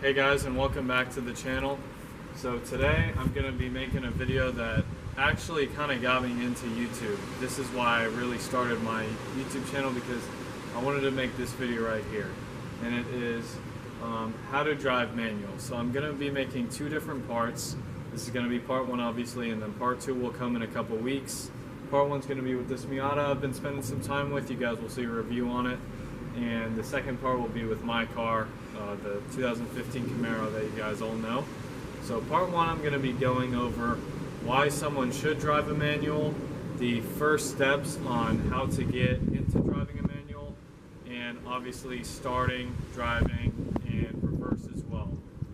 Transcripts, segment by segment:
Hey guys, and welcome back to the channel. So today I'm going to be making a video that actually kind of got me into YouTube. This is why I really started my YouTube channel, because I wanted to make this video right here. And it is how to drive manual. So I'm going to be making two different parts. This is going to be part one obviously, and then part two will come in a couple weeks. Part one's going to be with this Miata I've been spending some time with. You guys will see a review on it. And the second part will be with my car, the 2015 Camaro that you guys all know. So part one, I'm going to be going over why someone should drive a manual, the first steps on how to get into driving a manual, and obviously starting, driving, and reverse as well.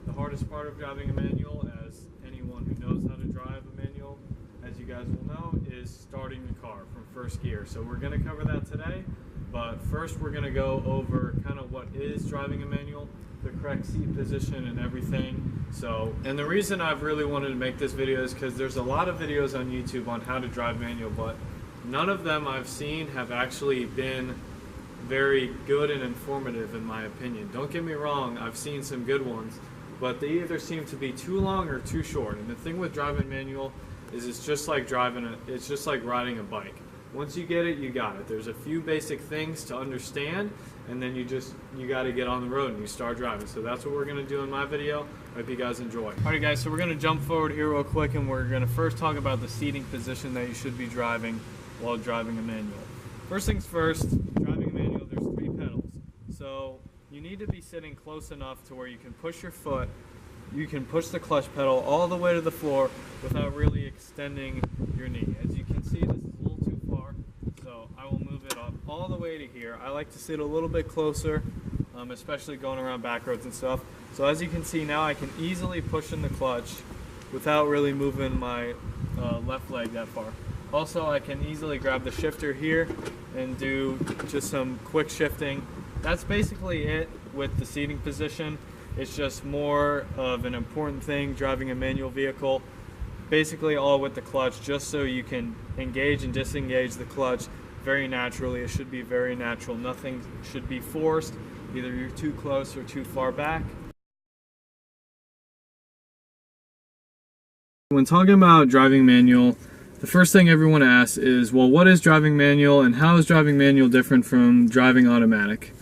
The hardest part of driving a manual, as anyone who knows how to drive a manual, as you guys will know, is starting the car from first gear. So we're going to cover that today. But first we're going to go over kind of what is driving a manual, the correct seat position and everything. And the reason I've really wanted to make this video is because there's a lot of videos on YouTube on how to drive manual, but none of them I've seen have actually been very good and informative in my opinion. Don't get me wrong, I've seen some good ones, but they either seem to be too long or too short. And the thing with driving manual is it's just like riding a bike. Once you get it, you got it. There's a few basic things to understand, and then you got to get on the road and you start driving. So that's what we're going to do in my video. Hope you guys enjoy. Alright guys, so we're going to jump forward here real quick, and we're going to first talk about the seating position that you should be driving while driving a manual. First things first, driving a manual, there's three pedals. So you need to be sitting close enough to where you can push your foot, you can push the clutch pedal all the way to the floor without really extending your knee. As you can see, this is a little too far, so I will move it up all the way to here. I like to sit a little bit closer, especially going around back roads and stuff. So as you can see now, I can easily push in the clutch without really moving my left leg that far. Also, I can easily grab the shifter here and do just some quick shifting. That's basically it with the seating position. It's just more of an important thing driving a manual vehicle. Basically all with the clutch, just so you can engage and disengage the clutch very naturally. It should be very natural. Nothing should be forced. Either you're too close or too far back. When talking about driving manual, the first thing everyone asks is, well, what is driving manual and how is driving manual different from driving automatic?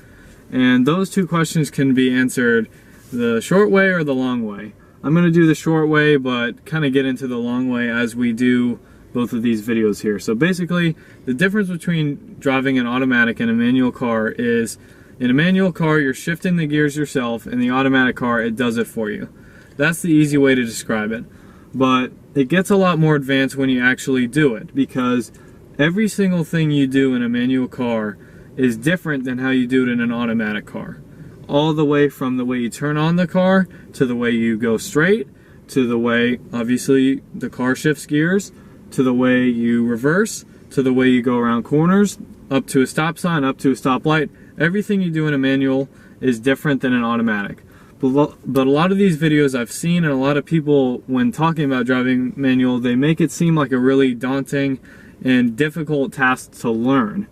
And those two questions can be answered the short way or the long way. I'm going to do the short way, but kind of get into the long way as we do both of these videos here. So basically, the difference between driving an automatic and a manual car is, in a manual car, you're shifting the gears yourself. In the automatic car, it does it for you. That's the easy way to describe it. But it gets a lot more advanced when you actually do it, because every single thing you do in a manual car is different than how you do it in an automatic car. All the way from the way you turn on the car, to the way you go straight, to the way, obviously, the car shifts gears, to the way you reverse, to the way you go around corners, up to a stop sign, up to a stoplight. Everything you do in a manual is different than an automatic. But a lot of these videos I've seen, and a lot of people, when talking about driving manual, they make it seem like a really daunting and difficult task to learn.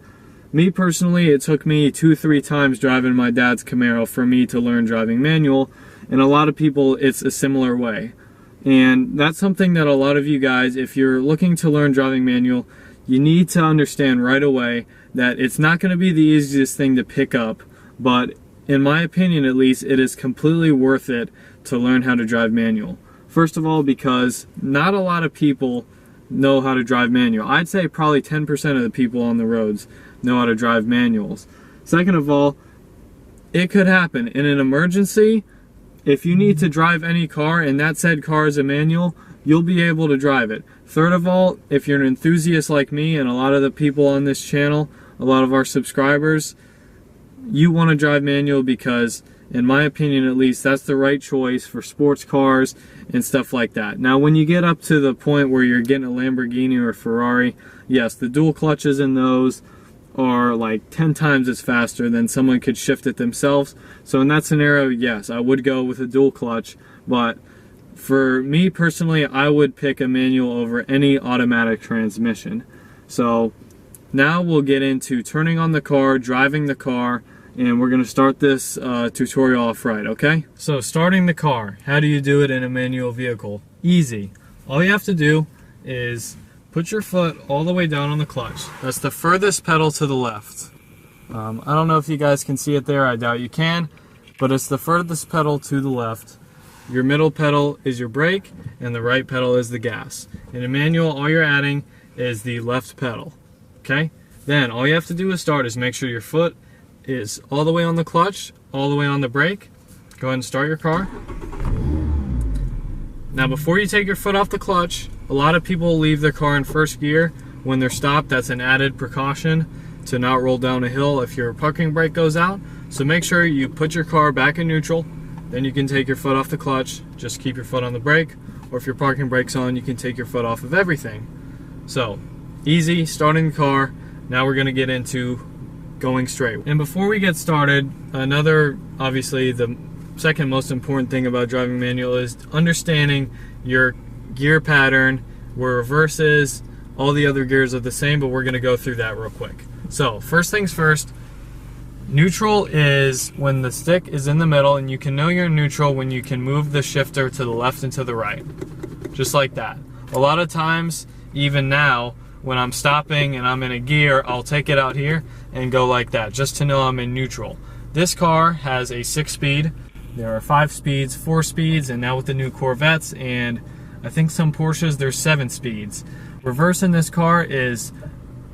Me personally, it took me 2-3 times driving my dad's Camaro for me to learn driving manual, and a lot of people, it's a similar way. And that's something that a lot of you guys, if you're looking to learn driving manual, you need to understand right away that it's not going to be the easiest thing to pick up, but in my opinion at least, it is completely worth it to learn how to drive manual. First of all, because not a lot of people know how to drive manual. I'd say probably 10% of the people on the roads know how to drive manuals. Second of all, it could happen in an emergency. If you need to drive any car and that said car is a manual, you'll be able to drive it. Third of all, if you're an enthusiast like me and a lot of the people on this channel, a lot of our subscribers, you want to drive manual because, in my opinion at least, that's the right choice for sports cars and stuff like that. Now when you get up to the point where you're getting a Lamborghini or a Ferrari, yes, the dual clutches in those are like 10 times as faster than someone could shift it themselves. So in that scenario, yes, I would go with a dual clutch, but for me personally, I would pick a manual over any automatic transmission. So now we'll get into turning on the car, driving the car, and we're going to start this tutorial off right, okay? So starting the car, how do you do it in a manual vehicle? Easy. All you have to do is put your foot all the way down on the clutch. That's the furthest pedal to the left. I don't know if you guys can see it there, I doubt you can, but it's the furthest pedal to the left. Your middle pedal is your brake, and the right pedal is the gas. In a manual, all you're adding is the left pedal, okay? Then all you have to do to start is make sure your foot is all the way on the clutch, all the way on the brake. Go ahead and start your car. Now before you take your foot off the clutch, a lot of people leave their car in first gear when they're stopped. That's an added precaution to not roll down a hill if your parking brake goes out. So make sure you put your car back in neutral, then you can take your foot off the clutch, just keep your foot on the brake, or if your parking brake's on, you can take your foot off of everything. So, easy, starting the car. Now we're gonna get into going straight. And before we get started, obviously the second most important thing about driving manual is understanding your gear pattern, where reverse is. All the other gears are the same, but we're gonna go through that real quick. So, first things first, neutral is when the stick is in the middle, and you can know you're in neutral when you can move the shifter to the left and to the right. Just like that. A lot of times, even now, when I'm stopping and I'm in a gear, I'll take it out here and go like that, just to know I'm in neutral. This car has a 6-speed. There are 5 speeds, 4 speeds, and now with the new Corvettes, and I think some Porsches, there's 7 speeds. Reverse in this car is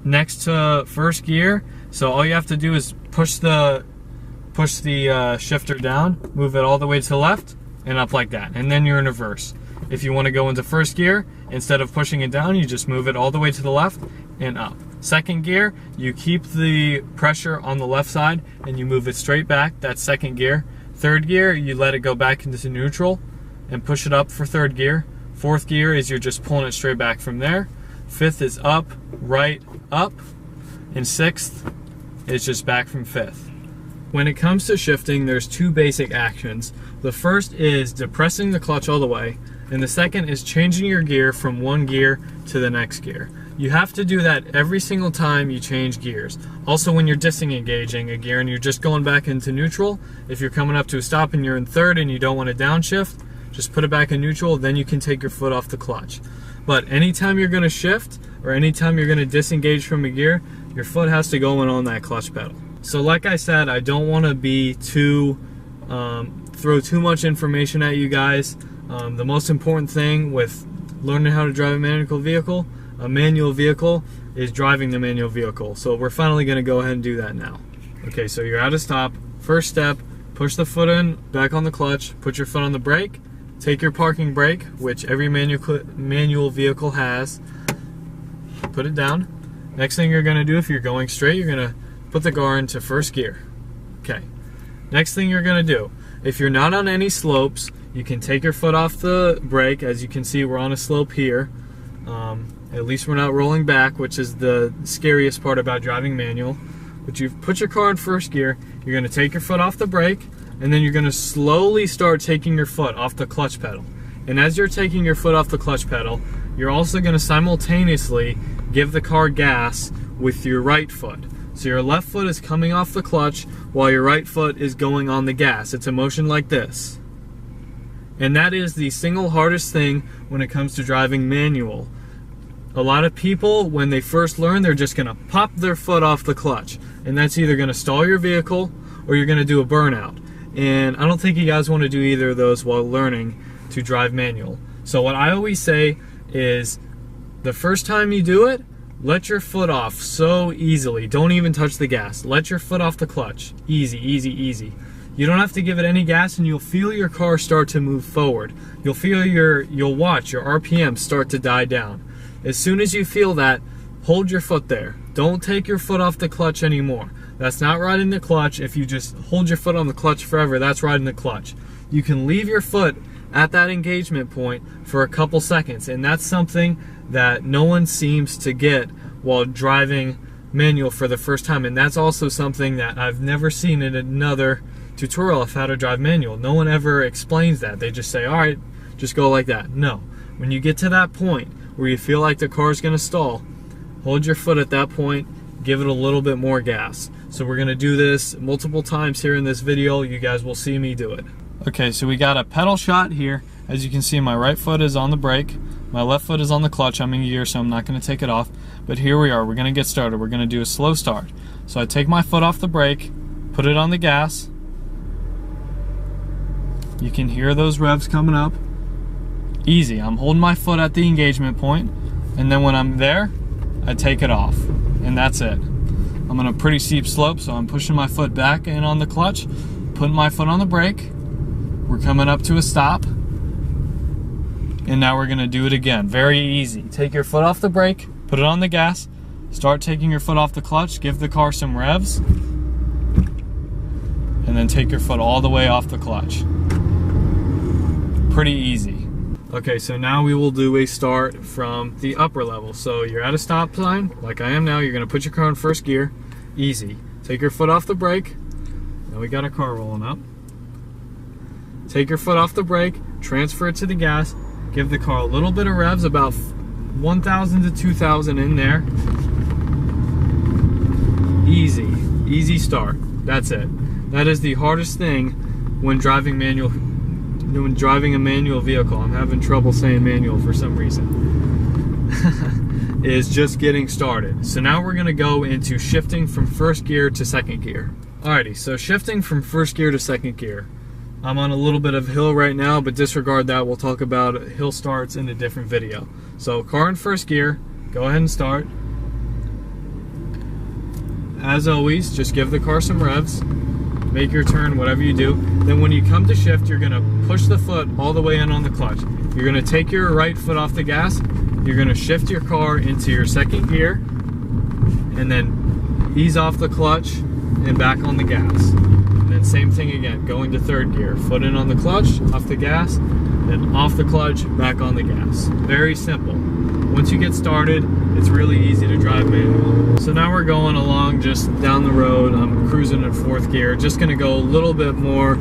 next to first gear, so all you have to do is push the shifter down, move it all the way to the left and up like that, and then you're in reverse. If you want to go into first gear, instead of pushing it down, you just move it all the way to the left and up. Second gear, you keep the pressure on the left side and you move it straight back. That's second gear. Third gear, you let it go back into neutral and push it up for third gear. Fourth gear is you're just pulling it straight back from there. Fifth is up, right, up. And sixth is just back from fifth. When it comes to shifting, there's 2 basic actions. The first is depressing the clutch all the way, and the second is changing your gear from one gear to the next gear. You have to do that every single time you change gears. Also, when you're disengaging a gear and you're just going back into neutral, if you're coming up to a stop and you're in third and you don't want to downshift, just put it back in neutral, then you can take your foot off the clutch. But anytime you're going to shift, or anytime you're going to disengage from a gear, your foot has to go in on that clutch pedal. So like I said, I don't want to be throw too much information at you guys. The most important thing with learning how to drive a manual vehicle is driving the manual vehicle. So we're finally going to go ahead and do that now. Okay, so you're at a stop. First step, push the foot in, back on the clutch, put your foot on the brake, take your parking brake, which every manual vehicle has, put it down. Next thing you're going to do, if you're going straight, you're going to put the car into first gear. Okay. Next thing you're going to do, if you're not on any slopes, you can take your foot off the brake. As you can see, we're on a slope here. At least we're not rolling back, which is the scariest part about driving manual. But you've put your car in first gear, you're going to take your foot off the brake, and then you're going to slowly start taking your foot off the clutch pedal. And as you're taking your foot off the clutch pedal, you're also going to simultaneously give the car gas with your right foot. So your left foot is coming off the clutch while your right foot is going on the gas. It's a motion like this. And that is the single hardest thing when it comes to driving manual. A lot of people, when they first learn, they're just going to pop their foot off the clutch. And that's either going to stall your vehicle or you're going to do a burnout. And I don't think you guys want to do either of those while learning to drive manual. So what I always say is, the first time you do it, let your foot off so easily. Don't even touch the gas. Let your foot off the clutch. Easy, easy, easy. You don't have to give it any gas, and you'll feel your car start to move forward. You'll watch your RPM start to die down. As soon as you feel that, hold your foot there. Don't take your foot off the clutch anymore. That's not riding the clutch. If you just hold your foot on the clutch forever, that's riding the clutch. You can leave your foot at that engagement point for a couple seconds, and that's something that no one seems to get while driving manual for the first time. And that's also something that I've never seen in another tutorial of how to drive manual. No one ever explains that. They just say, all right, just go like that. No. When you get to that point where you feel like the car is going to stall, hold your foot at that point, give it a little bit more gas. So we're gonna do this multiple times here in this video. You guys will see me do it. Okay, so we got a pedal shot here. As you can see, my right foot is on the brake. My left foot is on the clutch. I'm in gear, so I'm not gonna take it off. But here we are, we're gonna get started. We're gonna do a slow start. So I take my foot off the brake, put it on the gas. You can hear those revs coming up. Easy, I'm holding my foot at the engagement point, and then when I'm there, I take it off, and that's it. I'm on a pretty steep slope, so I'm pushing my foot back in on the clutch, putting my foot on the brake. We're coming up to a stop, and now we're gonna do it again. Very easy. Take your foot off the brake, put it on the gas, start taking your foot off the clutch, give the car some revs, and then take your foot all the way off the clutch. Pretty easy. Okay, so now we will do a start from the upper level. So you're at a stop sign, like I am now. You're gonna put your car in first gear. Easy. Take your foot off the brake. Now we got a car rolling up. Take your foot off the brake, transfer it to the gas, give the car a little bit of revs, about 1,000 to 2,000 in there. Easy, easy start. That's it. That is the hardest thing when driving a manual vehicle. I'm having trouble saying manual for some reason. Is just getting started. So now we're gonna go into shifting from first gear to second gear. Alrighty, so shifting from first gear to second gear. I'm on a little bit of a hill right now, but disregard that. We'll talk about hill starts in a different video. So car in first gear, go ahead and start. As always, just give the car some revs. Make your turn, whatever you do. Then when you come to shift, you're gonna push the foot all the way in on the clutch. You're gonna take your right foot off the gas. You're gonna shift your car into your second gear, and then ease off the clutch and back on the gas. And then same thing again, going to third gear. Foot in on the clutch, off the gas, then off the clutch, back on the gas. Very simple. Once you get started, it's really easy to drive manual. So now we're going along just down the road. I'm cruising in fourth gear. Just gonna go a little bit more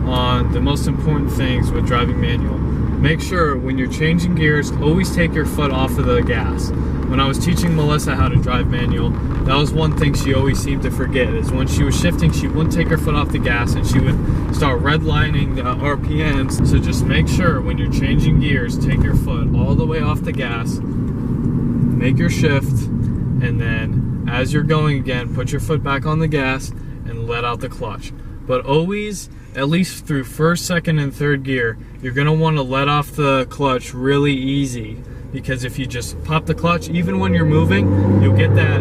on the most important things with driving manual. Make sure when you're changing gears, always take your foot off of the gas. When I was teaching Melissa how to drive manual, that was one thing she always seemed to forget, is when she was shifting, she wouldn't take her foot off the gas and she would start redlining the RPMs. So just make sure when you're changing gears, take your foot all the way off the gas, make your shift, and then as you're going again, put your foot back on the gas and let out the clutch. But always, at least through first, second, and third gear, you're gonna wanna let off the clutch really easy, because if you just pop the clutch, even when you're moving, you'll get that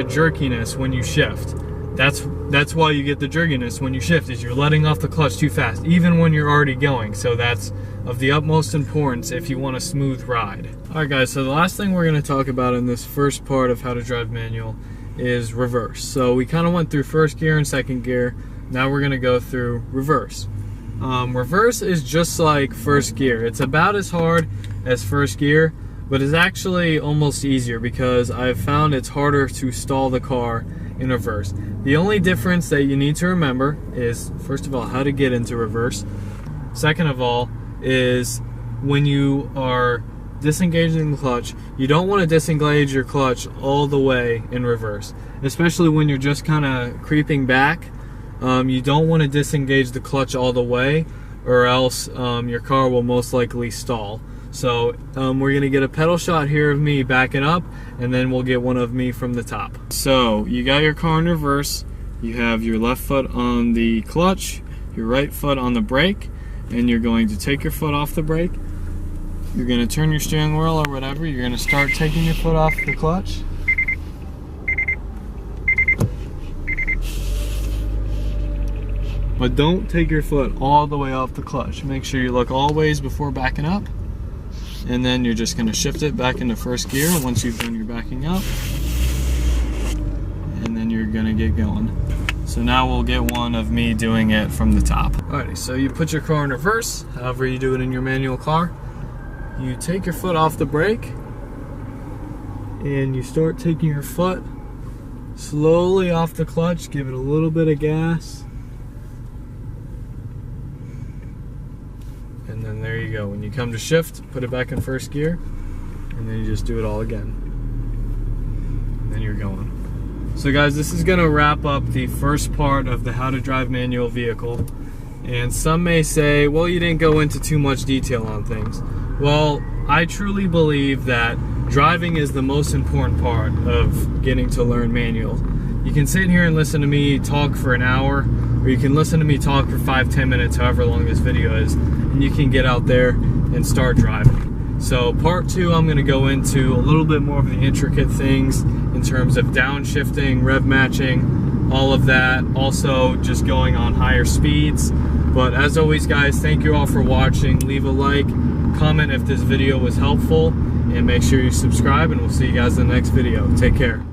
jerkiness when you shift. That's why you get the jerkiness when you shift, is you're letting off the clutch too fast, even when you're already going. So that's of the utmost importance if you want a smooth ride. Alright guys, so the last thing we're going to talk about in this first part of how to drive manual is reverse. So we kind of went through first gear and second gear. Now we're going to go through reverse. Reverse is just like first gear. It's about as hard as first gear, but it's actually almost easier because I've found it's harder to stall the car in reverse. The only difference that you need to remember is, first of all, how to get into reverse. Second of all is when you are disengaging the clutch, you don't want to disengage your clutch all the way in reverse, especially when you're just kind of creeping back. You don't want to disengage the clutch all the way, or else your car will most likely stall. So we're going to get a pedal shot here of me backing up, and then we'll get one of me from the top. So you got your car in reverse, you have your left foot on the clutch, your right foot on the brake, and you're going to take your foot off the brake. You're going to turn your steering wheel or whatever, you're going to start taking your foot off the clutch. But don't take your foot all the way off the clutch. Make sure you look always before backing up. And then you're just going to shift it back into first gear once you've done your backing up. And then you're going to get going. So now we'll get one of me doing it from the top. Alrighty, so you put your car in reverse, however you do it in your manual car. You take your foot off the brake, and you start taking your foot slowly off the clutch, give it a little bit of gas. And then there you go. When you come to shift, put it back in first gear, and then you just do it all again. And then you're going. So guys, this is gonna wrap up the first part of the how to drive manual vehicle. And some may say, well, you didn't go into too much detail on things. Well, I truly believe that driving is the most important part of getting to learn manual. You can sit here and listen to me talk for an hour, or you can listen to me talk for 5-10 minutes, however long this video is, and you can get out there and start driving. So part 2, I'm gonna go into a little bit more of the intricate things in terms of downshifting, rev matching, all of that. Also just going on higher speeds. But as always guys, thank you all for watching. Leave a like, comment if this video was helpful, and make sure you subscribe, and we'll see you guys in the next video. Take care.